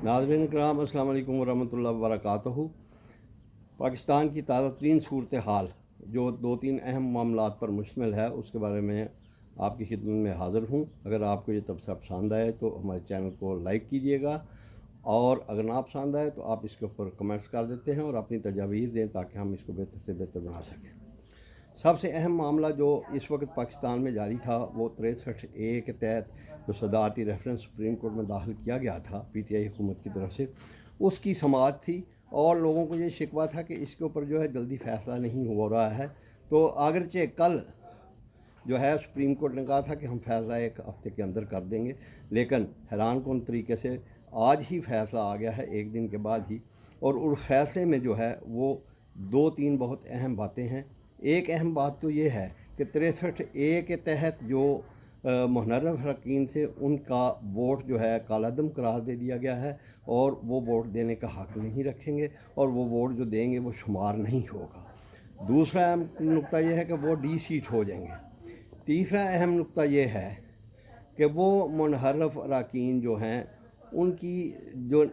नाज़रीन कराम अस्सलाम वालेकुम वरहमतुल्लाहि वबरकातुहू। पाकिस्तान की ताज़ा तरीन सूरत हाल जो दो तीन अहम मामलात पर मुश्तमिल है उसके बारे में आपकी खिदमत में हाज़िर हूँ। अगर आपको ये तबसरा पसंद आए तो हमारे चैनल को लाइक कीजिएगा, और अगर ना पसंद आए तो आप इसके ऊपर कमेंट्स कर देते हैं और अपनी तजावीज़ दें ताकि हम इसको बेहतर से बेहतर बना सकें। सबसे अहम मामला जो इस वक्त पाकिस्तान में जारी था वो 63A के तहत जो सदारती रेफरेंस सुप्रीम कोर्ट में दाखिल किया गया था PTI हुकूमत की तरफ से, उसकी समाअत थी। और लोगों को ये शिकवा था कि इसके ऊपर जो है जल्दी फ़ैसला नहीं हो रहा है। तो अगरचे कल जो है सुप्रीम कोर्ट ने कहा था कि हम फ़ैसला एक हफ़्ते के अंदर कर देंगे, लेकिन हैरान कौन तरीके से आज ही फ़ैसला आ गया है, एक दिन के बाद ही। और उस फैसले में जो है वो दो तीन बहुत अहम बातें हैं। एक अहम बात तो ये है कि 63A के तहत जो मुनर्रफ अरकान थे उनका वोट जो है कालादम करार दे दिया गया है, और वो वोट देने का हक़ नहीं रखेंगे, और वो वोट जो देंगे वो शुमार नहीं होगा। दूसरा अहम नुक्ता यह है कि वो डी सीट हो जाएंगे। तीसरा अहम नुक्ता ये है कि वो मुनहरफ अरकान जो हैं उनकी जो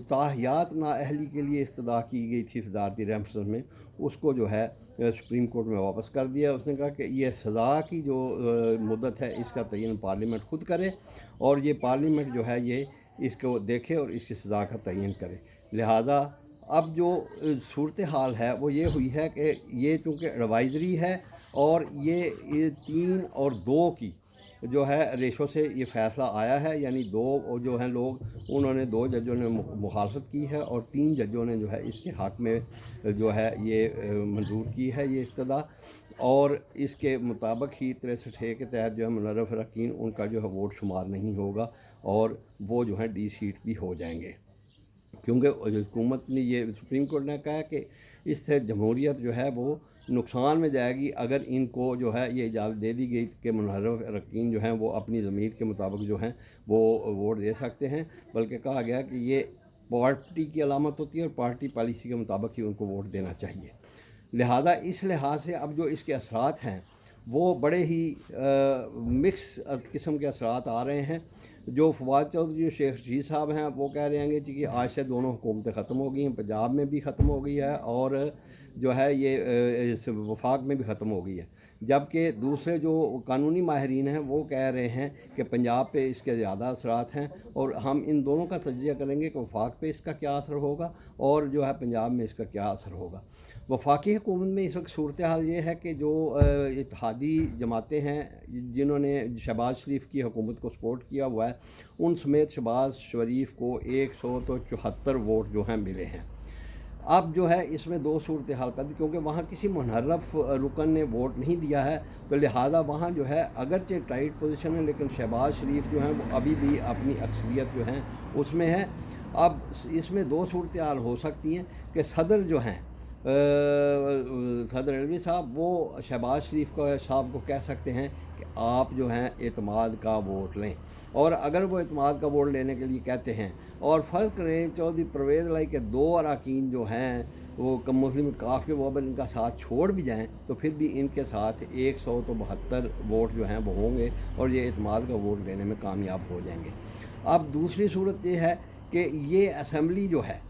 ताहियात नाअहली के लिए इस्तदा की गई थी सदारती रेफरेंस में, उसको जो है सुप्रीम कोर्ट में वापस कर दिया। उसने कहा कि ये सज़ा की जो मुद्दत है इसका तयन पार्लियामेंट खुद करे, और ये पार्लियामेंट जो है ये इसको देखे और इसकी सज़ा का तयन करे। लिहाजा अब जो सूरत हाल है वो ये हुई है कि ये चूँकि एडवाइज़री है, और ये 3 और 2 की जो है रेशो से ये फ़ैसला आया है, यानी दो जो हैं लोग उन्होंने 2 जजों ने मुखालफत की है और 3 जजों ने जो है इसके हक़ में जो है ये मंजूर की है ये इस्तदा। और इसके मुताबिक ही 63A के तहत जो है मुनर्रफ अरकान उनका जो है वोट शुमार नहीं होगा, और वो जो है डी सीट भी हो जाएंगे। क्योंकि हुकूमत ने ये सुप्रीम कोर्ट ने कहा कि इससे जमहूरियत जो है वो नुकसान में जाएगी अगर इनको जो है ये इजाज़त दे दी गई कि मुनहरफ अरकान जो हैं वो अपनी ज़मीर के मुताबिक जो हैं वो वोट दे सकते हैं। बल्कि कहा गया कि ये पार्टी की अलामत होती है और पार्टी पॉलिसी के मुताबिक ही उनको वोट देना चाहिए। लिहाजा इस लिहाज से अब जो इसके असरात हैं वो बड़े ही मिक्स किस्म के असरात आ रहे हैं। जो फवाद चौधरी जो शेख रशीद साहब हैं वो कह रहे हैं कि आज से दोनों हुकूमतें ख़त्म हो गई हैं, पंजाब में भी ख़त्म हो गई है और जो है ये इस वफाक में भी ख़त्म हो गई है। जबकि दूसरे जो कानूनी माहिरीन हैं वो कह रहे हैं कि पंजाब पे इसके ज़्यादा असरात हैं, और हम इन दोनों का तज्ज़िया करेंगे कि वफाक पे इसका क्या असर होगा और जो है पंजाब में इसका क्या असर होगा। वफाकी हुकूमत में इस वक्त सूरत हाल ये है कि जो इत्तेहादी जमातें हैं जिन्होंने शहबाज शरीफ की हुकूमत को सपोर्ट किया हुआ है, उन समेत शहबाज शरीफ को 174 वोट जो हैं मिले हैं। अब जो है इसमें दो सूरत हाल पैदा, क्योंकि वहाँ किसी मुनहरफ रुकन ने वोट नहीं दिया है, तो लिहाजा वहाँ जो है अगरचे टाइट पोजीशन है, लेकिन शहबाज शरीफ जो हैं वो अभी भी अपनी अक्सरियत जो हैं उसमें है। अब इसमें दो सूरत हाल हो सकती हैं कि सदर जो हैं सदर अलवी साहब वो शहबाज शरीफ साहब को कह सकते हैं कि आप जो हैं एतमाद का वोट लें, और अगर वो एतमाद का वोट लेने के लिए कहते हैं और फ़र्ज़ करें चौधरी परवेज़ लाई के 2 अरकान जो हैं वो कम मुस्लिम काफ़ी वो अगर इनका साथ छोड़ भी जाएं तो फिर भी इनके साथ 172 वोट जो हैं वो होंगे और ये एतमाद का वोट लेने में कामयाब हो जाएंगे। अब दूसरी सूरत ये है कि ये असम्बली जो है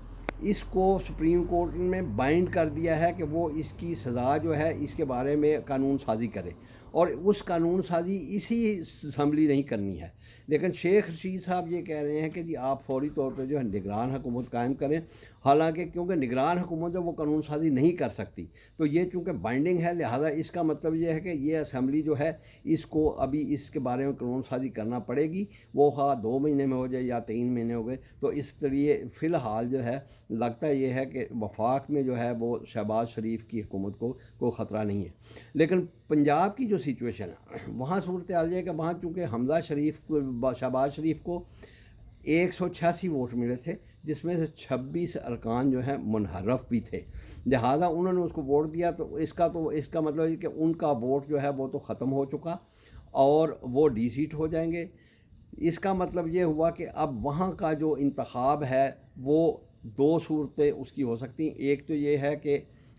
इसको सुप्रीम कोर्ट ने बाइंड कर दिया है कि वो इसकी सज़ा जो है इसके बारे में कानून साजी करे, और उस कानून साजी इसी असम्बली नहीं करनी है। लेकिन शेख रशीद साहब ये कह रहे हैं कि जी आप फौरी तौर पर जो है निगरान हुकूमत कायम करें, हालांकि क्योंकि निगरान हुकूमत जो वो कानून साजी नहीं कर सकती, तो ये चूँकि बाइंडिंग है लिहाजा इसका मतलब ये है कि ये असम्बली जो है इसको अभी इसके बारे में कानून साजी करना पड़ेगी, वो हाँ 2 महीने में हो जाए या 3 महीने हो गए। तो इस तरीके फ़िलहाल जो है लगता ये है कि वफाक में जो है वो शहबाज शरीफ की हुकूमत को ख़तरा नहीं है। लेकिन पंजाब की जो सिचुएशन है वहाँ सूरत हाल है कि वहाँ चूँकि हमज़ा शरीफ को शहबाज शरीफ को 186 वोट मिले थे, जिसमें से 26 अरकान जो हैं मुनहरफ भी थे, लिहाजा उन्होंने उसको वोट दिया। तो इसका मतलब है कि उनका वोट जो है वो तो ख़त्म हो चुका और वो डी सीट हो जाएंगे। इसका मतलब ये हुआ कि अब वहाँ का जो इंतखाब है वो 2 सूरतें उसकी हो सकती हैं। एक तो ये है कि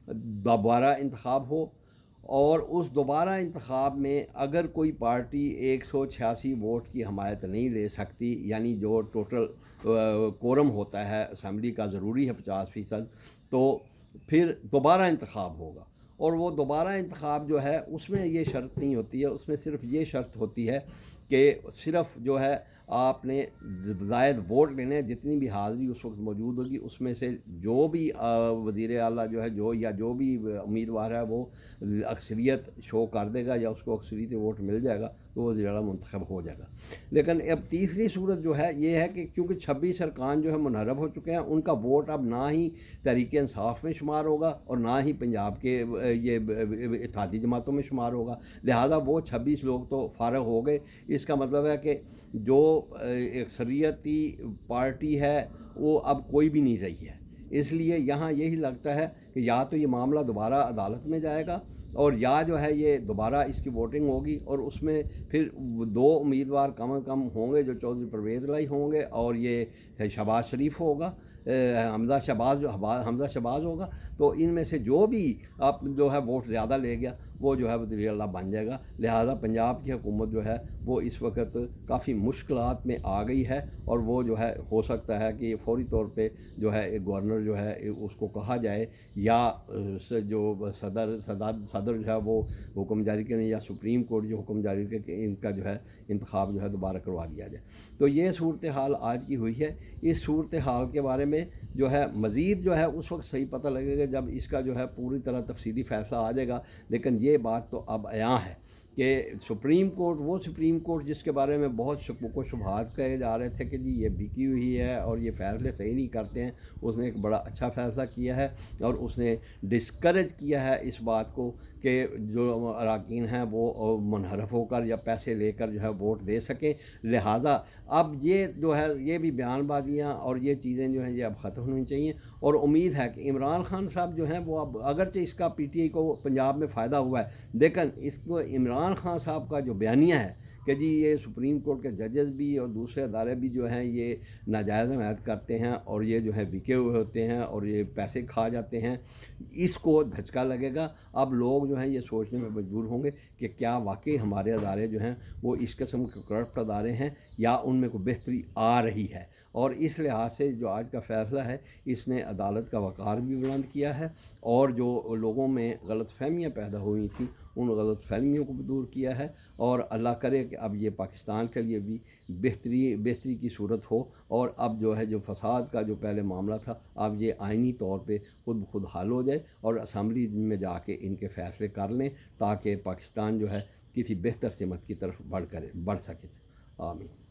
दोबारा इंतखाब हो, اور اس دوبارہ انتخاب میں اگر کوئی پارٹی 186 ووٹ کی حمایت نہیں لے سکتی، یعنی جو ٹوٹل کورم ہوتا ہے اسمبلی کا ضروری ہے 50%، تو پھر دوبارہ انتخاب ہوگا۔ اور وہ دوبارہ انتخاب جو ہے اس میں یہ شرط نہیں ہوتی ہے، اس میں صرف یہ شرط ہوتی ہے کہ صرف جو ہے آپ نے زائد ووٹ لینے، جتنی بھی حاضری اس وقت موجود ہوگی اس میں سے جو بھی وزیر اعلیٰ جو ہے جو بھی امیدوار ہے وہ اکثریت شو کر دے گا یا اس کو اکثریت ووٹ مل جائے گا تو وہ وزیر اعلیٰ منتخب ہو جائے گا۔ لیکن اب تیسری صورت جو ہے یہ ہے کہ چونکہ 26 ارکان جو ہے منحرف ہو چکے ہیں، ان کا ووٹ اب نہ ہی تحریک انصاف میں شمار ہوگا اور نہ ہی پنجاب کے یہ اتحادی جماعتوں میں شمار ہوگا، لہٰذا وہ 26 لوگ تو فارغ ہو گئے۔ اس کا مطلب ہے کہ جو اکثریتی پارٹی ہے وہ اب کوئی بھی نہیں رہی ہے۔ اس لیے یہاں یہی لگتا ہے کہ یا تو یہ معاملہ دوبارہ عدالت میں جائے گا اور یا جو ہے یہ دوبارہ اس کی ووٹنگ ہوگی، اور اس میں پھر 2 امیدوار کم از کم ہوں گے، جو چودھری پرویز الہی ہوں گے اور یہ شہباز شریف ہوگا، حمزہ شہباز ہوگا۔ تو ان میں سے جو بھی آپ جو ہے ووٹ زیادہ لے گیا وہ جو ہے وزیر اعلیٰ بن جائے گا۔ لہٰذا پنجاب کی حکومت جو ہے وہ اس وقت کافی مشکلات میں آ گئی ہے، اور وہ جو ہے ہو سکتا ہے کہ فوری طور پہ جو ہے گورنر جو ہے اس کو کہا جائے یا جو صدر جو ہے وہ حکم جاری کریں، یا سپریم کورٹ جو حکم جاری کرے کہ ان کا جو ہے انتخاب جو ہے دوبارہ کروا دیا جائے۔ تو یہ صورتحال آج کی ہوئی ہے۔ اس صورتحال کے بارے میں جو ہے مزید جو ہے اس وقت صحیح پتہ لگے گا جب اس کا جو ہے پوری طرح تفصیلی فیصلہ آ جائے گا، لیکن یہ بات تو اب عیاں ہے کہ سپریم کورٹ جس کے بارے میں بہت شکوک و شبہات کہے جا رہے تھے کہ جی یہ بکی ہوئی ہے اور یہ فیصلے صحیح نہیں کرتے ہیں، اس نے ایک بڑا اچھا فیصلہ کیا ہے اور اس نے ڈسکریج کیا ہے اس بات کو کہ جو اراکین ہیں وہ منحرف ہو کر یا پیسے لے کر جو ہے ووٹ دے سکیں۔ لہٰذا اب یہ جو ہے یہ بھی بیان بازیاں اور یہ چیزیں جو ہیں یہ اب ختم ہونی چاہیے، اور امید ہے کہ عمران خان صاحب جو ہیں وہ اب اگرچہ اس کا پی ٹی آئی کو پنجاب میں فائدہ ہوا ہے، لیکن اس کو عمران خان صاحب کا جو بیانیہ ہے کہ جی یہ سپریم کورٹ کے ججز بھی اور دوسرے ادارے بھی جو ہیں یہ ناجائز حمایت کرتے ہیں اور یہ جو ہے بکے ہوئے ہوتے ہیں اور یہ پیسے کھا جاتے ہیں، اس کو دھچکا لگے گا۔ اب لوگ جو ہیں یہ سوچنے میں مجبور ہوں گے کہ کیا واقعی ہمارے ادارے جو ہیں وہ اس قسم کے کرپٹ ادارے ہیں یا ان میں کوئی بہتری آ رہی ہے۔ اور اس لحاظ سے جو آج کا فیصلہ ہے اس نے عدالت کا وقار بھی بلند کیا ہے، اور جو لوگوں میں غلط فہمیاں پیدا ہوئی تھیں ان غلط فہمیوں کو بھی دور کیا ہے، اور اللہ کرے کہ اب یہ پاکستان کے لیے بھی بہتری کی صورت ہو، اور اب جو ہے جو فساد کا جو پہلے معاملہ تھا اب یہ آئینی طور پہ خود بخود حل ہو جائے اور اسمبلی میں جا کے ان کے فیصلے کر لیں تاکہ پاکستان جو ہے کسی بہتر سمت کی طرف بڑھ سکے۔ آمین۔